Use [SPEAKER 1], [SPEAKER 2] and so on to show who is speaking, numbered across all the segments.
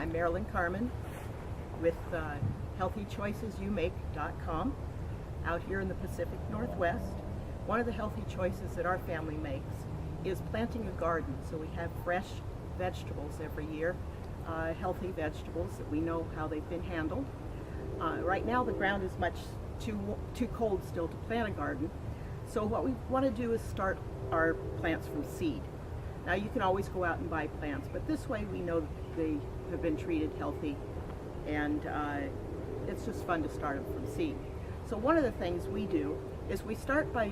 [SPEAKER 1] I'm Marilyn Carmen with healthychoicesyouMake.com out here in the Pacific Northwest. One of the healthy choices that our family makes is planting a garden, so we have fresh vegetables every year, healthy vegetables that we know how they've been handled. Right now the ground is much too cold still to plant a garden, so what we want to do is start our plants from seed. Now you can always go out and buy plants, but this way we know they have been treated healthy, and it's just fun to start them from seed. So one of the things we do is we start by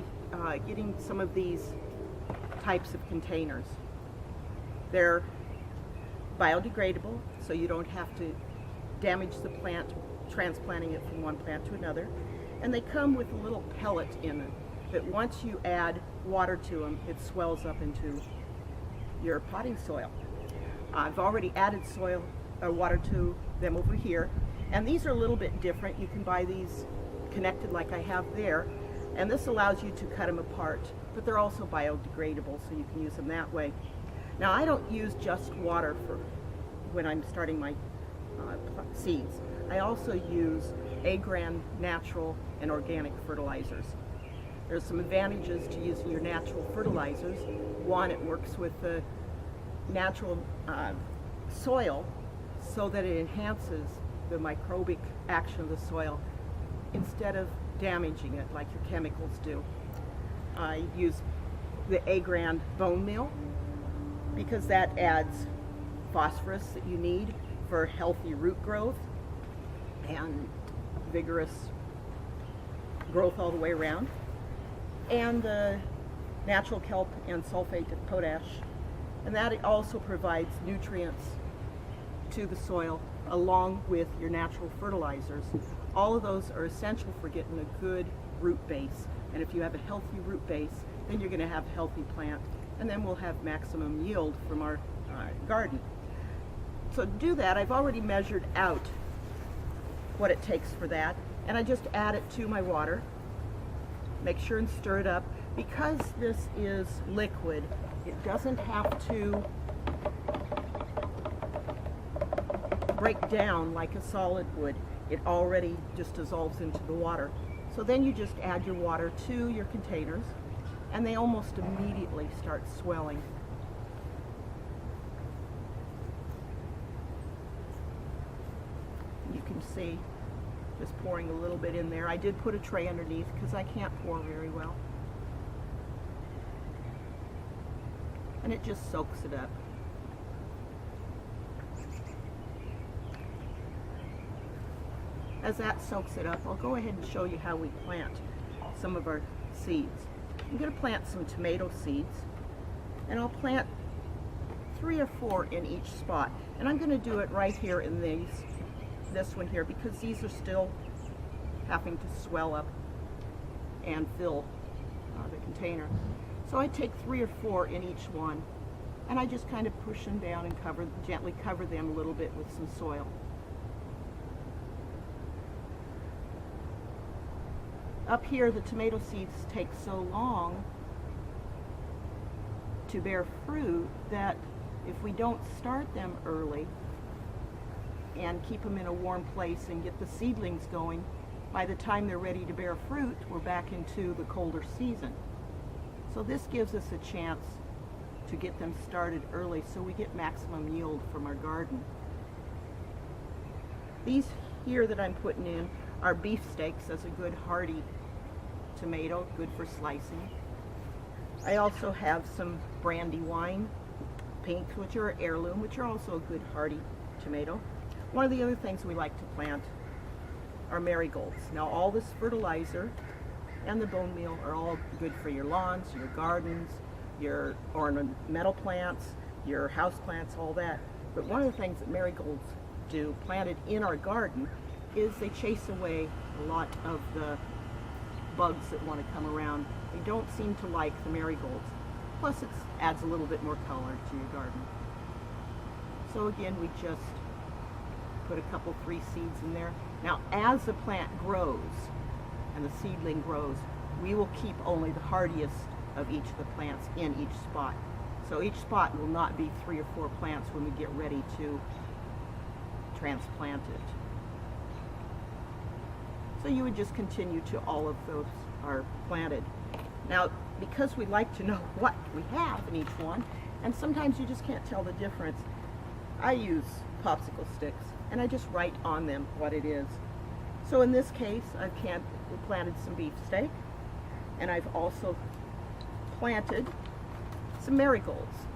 [SPEAKER 1] getting some of these types of containers. They're biodegradable, so you don't have to damage the plant transplanting it from one plant to another, and they come with a little pellet in it that once you add water to them, it swells up into your potting soil. I've already added water to them over here, and these are a little bit different. You can buy these connected like I have there, and this allows you to cut them apart, but they're also biodegradable, so you can use them that way. Now I don't use just water for when I'm starting my seeds. I also use A-Gran natural and organic fertilizers. There's some advantages to using your natural fertilizers. One, it works with the natural soil so that it enhances the microbic action of the soil instead of damaging it like your chemicals do. I use the A-Gran bone meal because that adds phosphorus that you need for healthy root growth and vigorous growth all the way around, and the natural kelp and sulfate of potash, and that also provides nutrients to the soil along with your natural fertilizers. All of those are essential for getting a good root base, and if you have a healthy root base, then you're going to have a healthy plant, and then we'll have maximum yield from our garden. So to do that, I've already measured out what it takes for that, and I just add it to my water. Make sure and stir it up. Because this is liquid, it doesn't have to break down like a solid would. It already just dissolves into the water. So then you just add your water to your containers, and they almost immediately start swelling. You can see just pouring a little bit in there. I did put a tray underneath because I can't pour very well. And it just soaks it up. As that soaks it up, I'll go ahead and show you how we plant some of our seeds. I'm going to plant some tomato seeds, and I'll plant 3 or 4 in each spot. And I'm going to do it right here in this one here, because these are still having to swell up and fill the container. So I take 3 or 4 in each one, and I just kind of push them down and gently cover them a little bit with some soil. Up here, the tomato seeds take so long to bear fruit that if we don't start them early and keep them in a warm place and get the seedlings going, by the time they're ready to bear fruit, we're back into the colder season. So this gives us a chance to get them started early so we get maximum yield from our garden. These here that I'm putting in are beefsteaks. That's a good hearty tomato, good for slicing. I also have some Brandywine pinks, which are heirloom, which are also a good hearty tomato. One of the other things we like to plant are marigolds. Now all this fertilizer and the bone meal are all good for your lawns, your gardens, your ornamental plants, your house plants, all that. But one of the things that marigolds do, planted in our garden, is they chase away a lot of the bugs that want to come around. They don't seem to like the marigolds. Plus it adds a little bit more color to your garden. So again, we just put a couple 3 seeds in there. Now as the plant grows and the seedling grows, we will keep only the hardiest of each of the plants in each spot. So each spot will not be 3 or 4 plants when we get ready to transplanted. So you would just continue till all of those are planted. Now, because we like to know what we have in each one, and sometimes you just can't tell the difference, I use popsicle sticks and I just write on them what it is. So in this case, I've planted some beefsteak, and I've also planted some marigolds.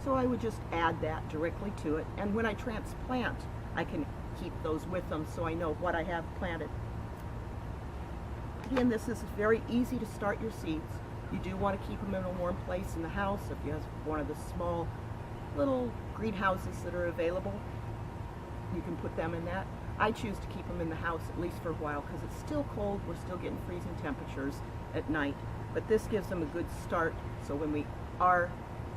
[SPEAKER 1] So I would just add that directly to it, and when I transplant, I can keep those with them so I know what I have planted. Again, this is very easy to start your seeds. You do want to keep them in a warm place in the house. If you have one of the small little greenhouses that are available, you can put them in that. I choose to keep them in the house at least for a while because it's still cold. We're still getting freezing temperatures at night, but this gives them a good start, so when we are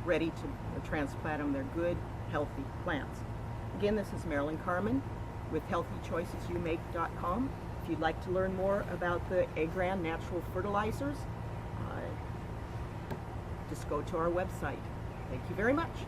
[SPEAKER 1] ready to transplant them, they're good, healthy plants. Again, this is Marilyn Carmen with HealthyChoicesYouMake.com. If you'd like to learn more about the Agran natural fertilizers, just go to our website. Thank you very much.